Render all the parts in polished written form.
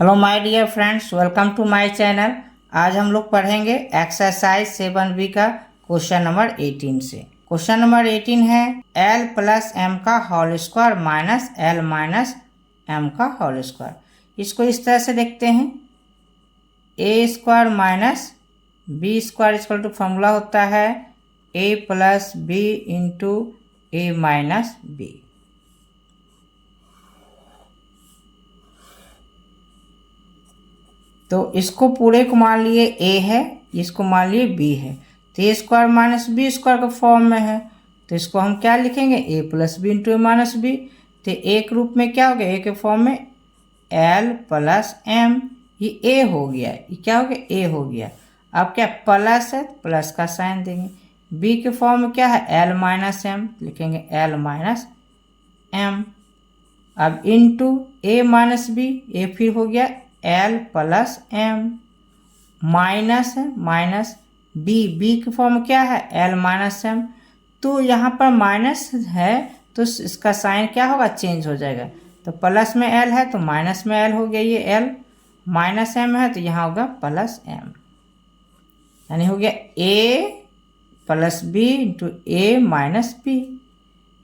Hello my dear friends, welcome to my channel. आज हम लोग पढ़ेंगे एक्सरसाइज 7B का क्वेश्चन नंबर 18 से। क्वेश्चन नंबर 18 है l प्लस एम का whole square minus l minus m का होल स्क्वायर। इसको इस तरह से देखते हैं, a square minus B square equal to formula होता है a plus B into A minus B. तो इसको पूरे को मान लिए a है, इसको मान लिए b है, तो ए स्क्वायर माइनस बी स्क्वायर के फॉर्म में है। तो इसको हम क्या लिखेंगे, a plus B into A minus B. तो एक रूप में क्या हो गया, a के फॉर्म में l प्लस m, ये a हो गया, ये क्या हो गया, a हो गया। अब क्या प्लस है, प्लस का साइन देंगे। b के फॉर्म में क्या है, l माइनस m, लिखेंगे l माइनस m। अब into a minus B, a फिर हो गया l प्लस m, माइनस है माइनस b के फॉर्म क्या है l माइनस m। तो यहाँ पर माइनस है तो इसका साइन क्या होगा, चेंज हो जाएगा। तो प्लस में l है तो माइनस में l हो गया, ये l माइनस m है तो यहाँ होगा प्लस m, यानी हो गया a plus B into A minus B.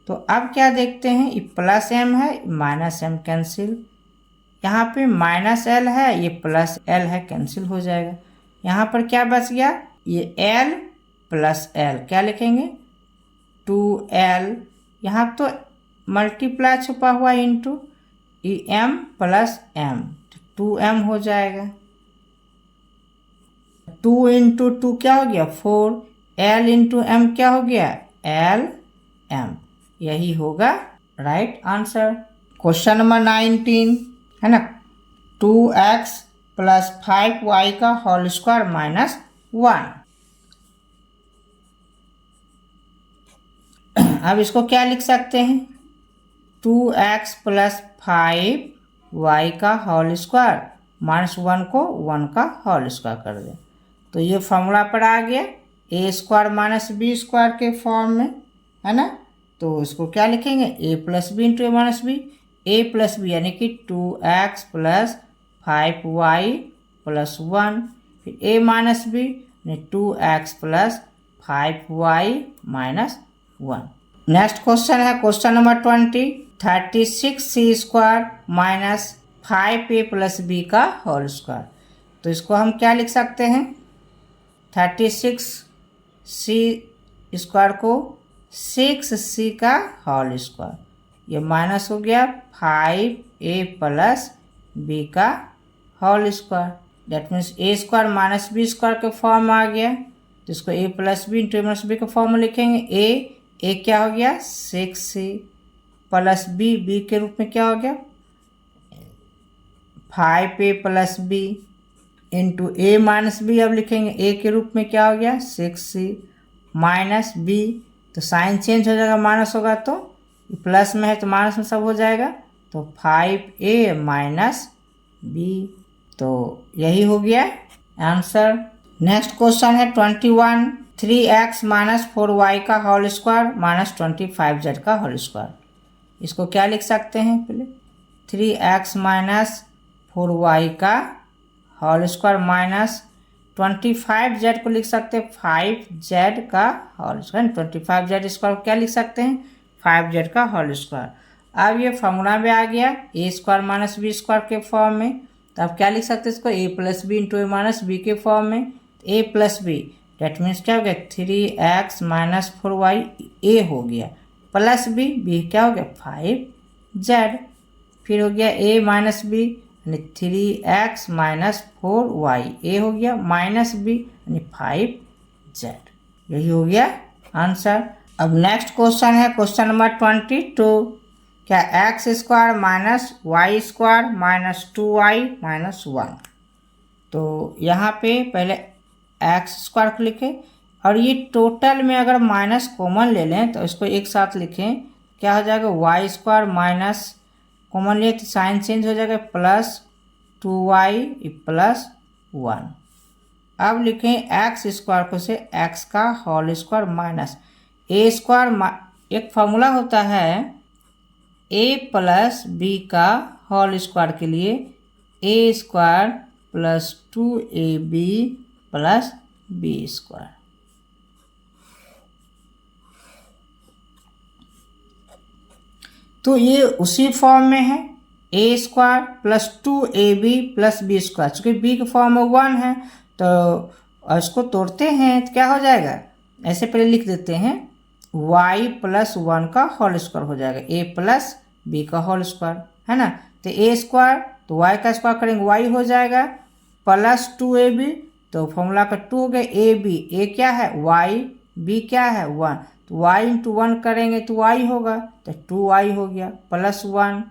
तो अब क्या देखते हैं, ये प्लस m है माइनस m कैंसिल, यहाँ पे माइनस l है, ये प्लस l है, कैंसिल हो जाएगा। यहाँ पर क्या बच गया, ये l प्लस l, क्या लिखेंगे 2l, यहाँ तो मल्टीप्लाई छुपा हुआ into m plus m, 2m हो जाएगा। 2 इंटू 2 क्या हो गया 4, l इंटू m क्या हो गया l m, यही होगा राइट आंसर। क्वेश्चन नंबर 19 है ना, 2x प्लस 5y का होल स्क्वायर माइनस 1। अब इसको क्या लिख सकते हैं, 2x प्लस 5y का होल स्क्वायर माइनस 1 को 1 का होल स्क्वायर कर दें। तो ये फॉर्मूला पर आ गया, ए स्क्वायर माइनस बी स्क्वायर के फॉर्म में, है ना। तो इसको क्या लिखेंगे, a plus B into A minus B, a plus B यानी कि 2x प्लस 5y प्लस 1, फिर a माइनस बी यानी 2x plus 5y minus 1। Next question है question number 20, 36c square minus 5a plus b का whole square. तो इसको हम क्या लिख सकते हैं, 36c स्क्वायर को 6c का होल स्क्वायर, ये माइनस हो गया 5a प्लस b का whole square, that means a square minus B square के फॉर्म में आ गया। तो इसको a plus B into A minus B के फॉर्म में लिखेंगे, a क्या हो गया 6c प्लस b के रूप में क्या हो गया 5a प्लस b इंटू ए माइनस बी, अब लिखेंगे a के रूप में क्या हो गया 6c माइनस b, तो साइन चेंज हो जाएगा, माइनस होगा तो प्लस में है तो माइनस में सब हो जाएगा, तो 5a माइनस b, तो यही हो गया आंसर। नेक्स्ट क्वेश्चन है 21, 3x माइनस 4y का होल स्क्वायर माइनस 25z का होल स्क्वायर। इसको क्या लिख सकते हैं, पहले 3x माइनस 4y का होल स्क्वायर माइनस 25z को लिख सकते हैं 5z का होल स्क्वायर, 25z स्क्वायर क्या लिख सकते हैं 5z का होल स्क्वायर। अब ये फॉर्मूला में आ गया ए स्क्वायर माइनस बी स्क्वायर के फॉर्म में, तो आप क्या लिख सकते हैं इसको a plus B into A minus B के फॉर्म में, a plus B that means क्या हो गया 3x माइनस 4y, a हो गया प्लस b क्या हो गया 5z, फिर हो गया a माइनस बी यानी 3x माइनस 4y, a हो गया माइनस b यानी 5z, यही हो गया आंसर। अब नेक्स्ट क्वेश्चन है क्वेश्चन नंबर 22, क्या x square minus Y square minus 2y minus 1। तो यहाँ पे पहले x स्क्वायर को लिखें और ये टोटल में अगर माइनस कॉमन ले लें तो इसको एक साथ लिखें, क्या हो जाएगा वाई स्क्वायर माइनस कॉमन लिए तो साइन चेंज हो जाएगा प्लस 2y प्लस 1। अब लिखें x स्क्वायर को से x का whole square minus a square, एक फार्मूला होता है a प्लस b का होल स्क्वायर के लिए a square plus 2ab plus b square. तो ये उसी फॉर्म में है, a square plus 2ab plus b square. चूँकि बी के फॉर्म में 1 है तो इसको तोड़ते हैं तो क्या हो जाएगा, ऐसे पहले लिख देते हैं, y प्लस 1 का होल स्क्वायर हो जाएगा, a प्लस b का होल स्क्वायर, है ना। तो a स्क्वायर तो y का स्क्वायर करेंगे y हो जाएगा प्लस 2ab, तो फॉर्मूला का 2 हो गया, a क्या है y, b क्या है 1, तो y इंटू 1 करेंगे तो y होगा, तो 2y हो गया प्लस 1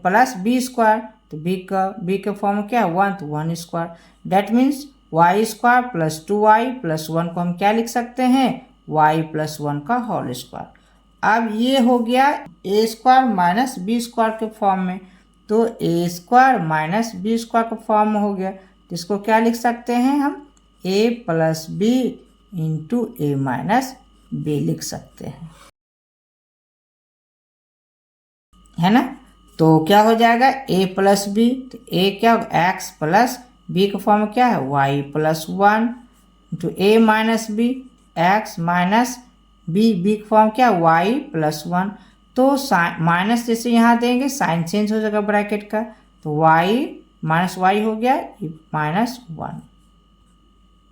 प्लस बी स्क्वायर, तो b के फॉर्म में क्या है 1, तो 1 square. That means y square plus 2y plus 1 को हम क्या लिख सकते हैं, y प्लस 1 का होल स्क्वायर। अब ये हो गया ए स्क्वायर माइनस बी स्क्वायर के फॉर्म में, तो ए स्क्वायर माइनस बी स्क्वायर के फॉर्म में हो गया, तो इसको क्या लिख सकते हैं हम, a plus B into A minus B लिख सकते हैं, है ना। तो क्या हो जाएगा a प्लस बी, तो a क्या होगा x प्लस b का फॉर्म क्या है y प्लस 1 इंटू ए minus b, x minus b का फॉर्म क्या है y प्लस 1। तो माइनस जैसे यहाँ देंगे साइन चेंज हो जाएगा ब्रैकेट का, तो y माइनस वाई हो गया माइनस 1।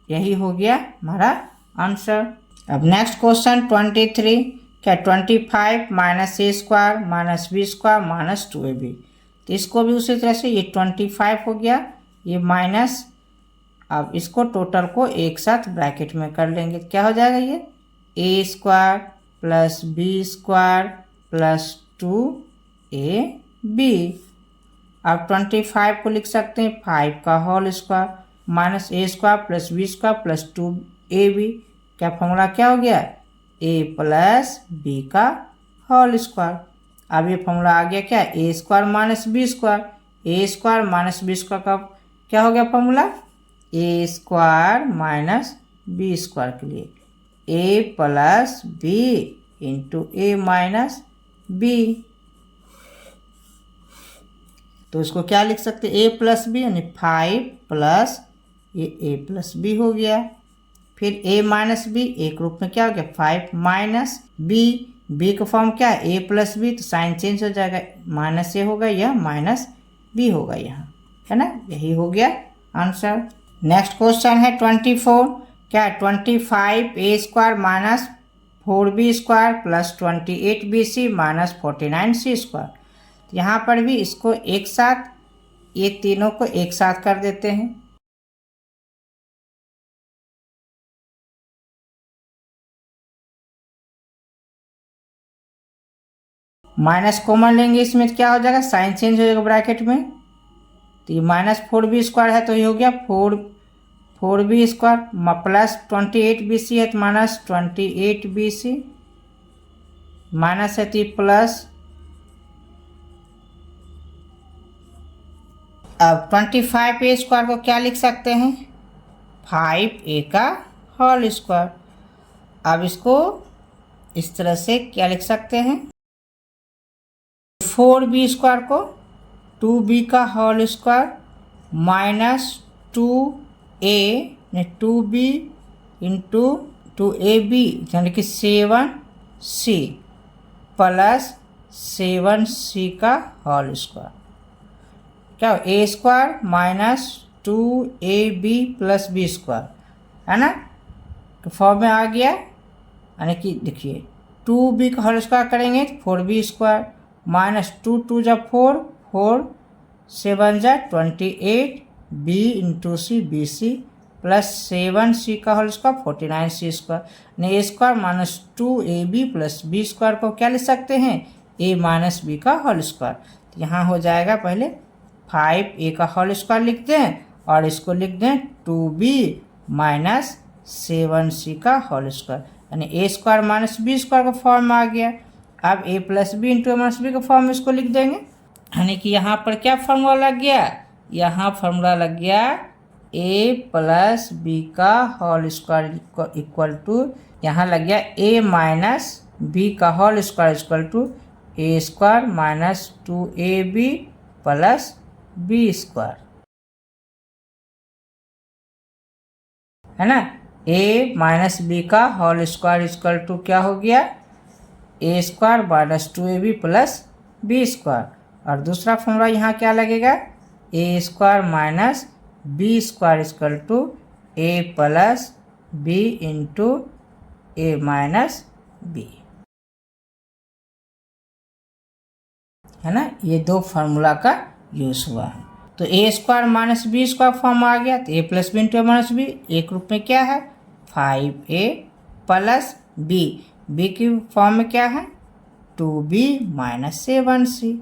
यही हो गया हमारा आंसर। अब नेक्स्ट क्वेश्चन 23, क्या 25 minus a square minus B square minus 2ab। तो इसको भी उसी तरह से ये 25 हो गया, ये माइनस, अब इसको टोटल को एक साथ ब्रैकेट में कर लेंगे, क्या हो जाएगा ये a square plus b square plus 2ab। अब 25 को लिख सकते हैं 5 का whole square minus a square plus b square plus 2ab, क्या फॉर्मूला क्या हो गया a प्लस बी का होल स्क्वायर। अब ये फॉर्मूला आ गया क्या, a square minus B square, a square minus B square का क्या हो गया formula, a square minus B square के लिए a plus B into A minus B. तो इसको क्या लिख सकते हैं, ए प्लस बी यानी 5 प्लस ये ए प्लस बी हो गया, फिर a माइनस बी एक रूप में क्या हो गया 5 माइनस बी का फॉर्म क्या है ए प्लस बी, तो साइन चेंज हो जाएगा, माइनस ए होगा यह माइनस बी होगा यहाँ, है ना। यही हो गया आंसर। नेक्स्ट क्वेश्चन है 24, क्या 25 a square minus 4b square plus 28bc minus 49c square. यहाँ पर भी इसको एक साथ, ये तीनों को एक साथ कर देते हैं, माइनस कॉमन लेंगे, इसमें क्या हो जाएगा साइन चेंज हो जाएगा ब्रैकेट में, तो ये माइनस 4b स्क्वायर है तो ये हो गया 4b स्क्वायर प्लस 28bc है तो माइनस 28bc माइनस है तो प्लस। अब 25a स्क्वायर को क्या लिख सकते हैं 5a का होल स्क्वायर। अब इसको इस तरह से क्या लिख सकते हैं 4b स्क्वायर को 2b का whole square minus 2a 2b into 2ab यानी कि 7c प्लस 7c का होल स्क्वायर, क्या a square minus 2ab plus b square, है ना। तो फॉर्म में आ गया, यानी कि देखिए 2b का होल स्क्वायर करेंगे 4b स्क्वायर माइनस 2 जब 4 7 जा 28 b into c b c plus 7c का whole square 49c square, a square minus 2ab plus b square को क्या लिख सकते हैं a माइनस बी का होल स्क्वायर। तो यहाँ हो जाएगा पहले 5a का होल स्क्वायर लिख दें और इसको लिख दें 2b माइनस 7c का होल स्क्वायर, यानी A square minus B square का फॉर्म में आ गया। अब a plus B into minus B का फॉर्म में इसको लिख देंगे, यानी कि यहाँ पर क्या फॉर्मूला लग गया, यहाँ फॉर्मूला लग गया a प्लस बी का होल स्क्वायर इक्वल टू, यहाँ लग गया a माइनस बी का whole square equal to a square minus 2ab plus b square, है ना। ए माइनस बी का होल स्क्वायर इक्वल टू क्या हो गया, ए square minus 2ab plus b square. और दूसरा फॉर्मूला यहाँ क्या लगेगा, a square minus B square equal to a plus B into A minus b, है ना। ये दो फार्मूला का यूज हुआ है। तो ए square minus B square form आ गया, तो a plus B into A minus b एक रूप में क्या है 5a प्लस बी, बी की फॉर्म में क्या है 2b माइनस 7c।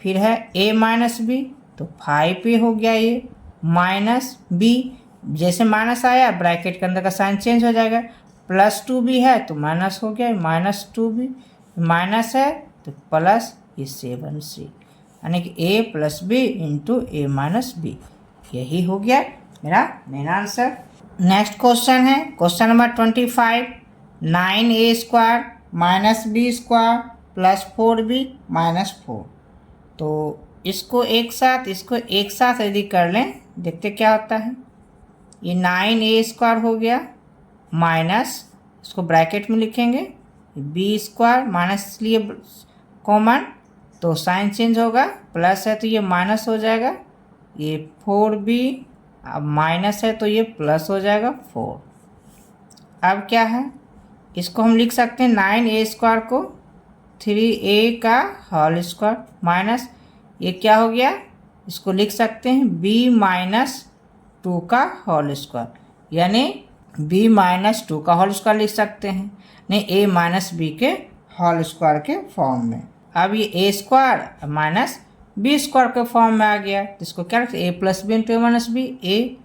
फिर है a माइनस बी, तो 5a हो गया ये माइनस बी, जैसे माइनस आया ब्रैकेट के अंदर का साइन चेंज हो जाएगा, प्लस 2b है तो माइनस हो गया माइनस 2b, माइनस है तो प्लस ये 7c, यानी कि a plus B into A minus B, यही हो गया मेरा मेन आंसर। नेक्स्ट क्वेश्चन है question number 25, 9a square minus B square plus 4b minus 4। तो इसको एक साथ यदि कर लें, देखते क्या होता है। ये 9a स्क्वायर हो गया माइनस, इसको ब्रैकेट में लिखेंगे बी स्क्वायर, माइनस इसलिए कॉमन तो साइन चेंज होगा, प्लस है तो ये माइनस हो जाएगा, ये 4b, अब माइनस है तो ये प्लस हो जाएगा 4। अब क्या है, इसको हम लिख सकते हैं 9a स्क्वायर को 3a का होल स्क्वायर माइनस ये क्या हो गया, इसको लिख सकते हैं b माइनस 2 का होल स्क्वायर, यानी b माइनस 2 का होल स्क्वायर लिख सकते हैं, नहीं a माइनस बी के होल स्क्वायर के फॉर्म में। अब ये a square minus B square के फॉर्म में आ गया, तो इसको क्या रखते a plus B into A minus B,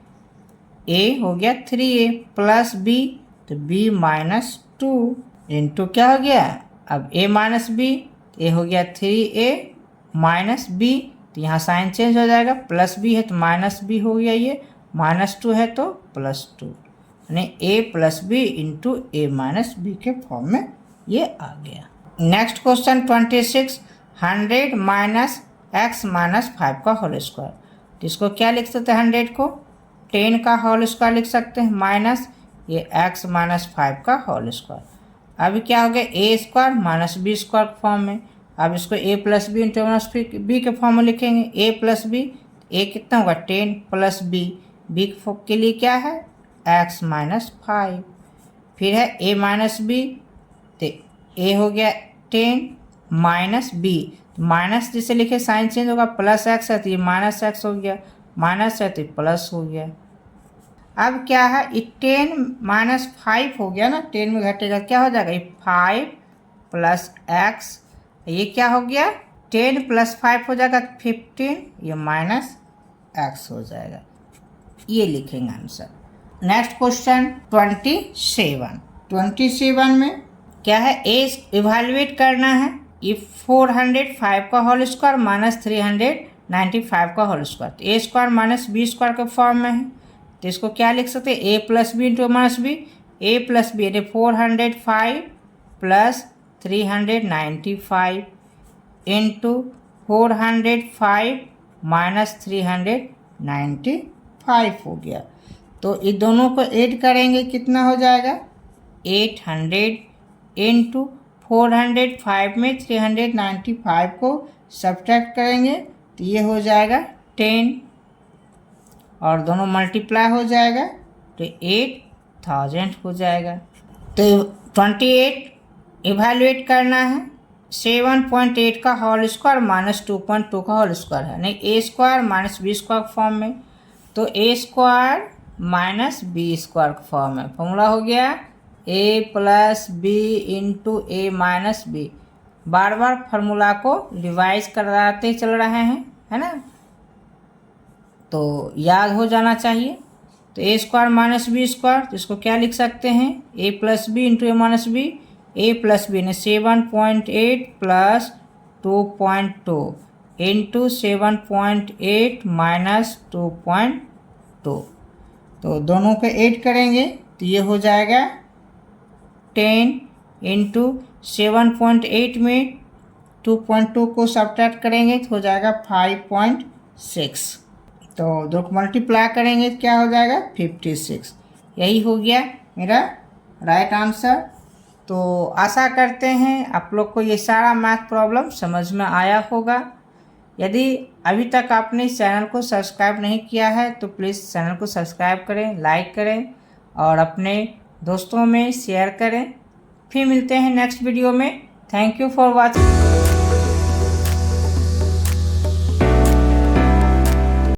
a हो गया 3a प्लस b, तो b माइनस 2 इंटू क्या हो गया, अब a माइनस बी, a हो गया 3a माइनस b, तो यहाँ साइन चेंज हो जाएगा, प्लस b है तो माइनस b हो गया, ये माइनस 2 है तो प्लस 2, यानी a plus B into A minus B के फॉर्म में ये आ गया। Next question 26, 100 minus X minus 5 का होल स्क्वायर। तो इसको क्या लिख सकते हैं, 100 को 10 का होल स्क्वायर लिख सकते हैं माइनस ये x माइनस 5 का होल स्क्वायर। अभी क्या हो गया ए square minus B square form में, अब इसको a plus B into minus B के फॉर्म में लिखेंगे, a प्लस बी, a कितना होगा 10 प्लस b के लिए क्या है x माइनस 5, फिर है a माइनस बी, तो a हो गया 10 माइनस बी, माइनस जिसे लिखे साइन चेंज होगा, प्लस एक्स है तो ये माइनस एक्स हो गया, माइनस है तो प्लस हो गया। अब क्या है ये 10 माइनस 5 हो गया ना, 10 में घटेगा क्या हो जाएगा ये 5 प्लस एक्स, ये क्या हो गया 10 प्लस 5 हो जाएगा 15, ये माइनस एक्स हो जाएगा, ये लिखेंगे आंसर। नेक्स्ट क्वेश्चन 27 में क्या है, ए इवेल्युएट करना है ये 405 का होल स्क्वायर माइनस 395 का होल स्क्वायर, तो ए स्क्वायर माइनस बी स्क्वायर के फॉर्म में है, तो इसको क्या लिख सकते हैं a plus B into minus b, a plus B यानी 405 प्लस 395 इंटू 405 माइनस 395 हो गया। तो ये दोनों को ऐड करेंगे कितना हो जाएगा 800 इंटू 405 में 395 को सब्ट्रैक्ट करेंगे तो ये हो जाएगा 10 और दोनों मल्टीप्लाई हो जाएगा तो 8000 हो जाएगा। तो 28 इवेल्युएट करना है 7.8 का होल स्क्वायर माइनस 2.2 का होल स्क्वायर है, नहीं a square minus B square form में, तो ए square minus B square form में फॉर्मूला हो गया a plus B into A minus b. बार बार फार्मूला को रिवाइज कराते चल रहे हैं, है ना, तो याद हो जाना चाहिए। तो ए स्क्वायर माइनस बी स्क्वायर, तो इसको क्या लिख सकते हैं a plus B into A minus B, a plus B ने 7.8 प्लस 2.2 इंटू 7.8 माइनस 2.2, तो दोनों को ऐड करेंगे तो ये हो जाएगा 10 इंटू 7.8 में 2.2 को सब्ट्रैक्ट करेंगे तो हो जाएगा तो दो को मल्टीप्लाई करेंगे क्या हो जाएगा 56। यही हो गया मेरा राइट आंसर। तो आशा करते हैं आप लोग को ये सारा मैथ प्रॉब्लम समझ में आया होगा। यदि अभी तक आपने इस चैनल को सब्सक्राइब नहीं किया है तो प्लीज़ चैनल को सब्सक्राइब करें, लाइक करें और अपने दोस्तों में शेयर करें। फिर मिलते हैं नेक्स्ट वीडियो में। Thank you for watching.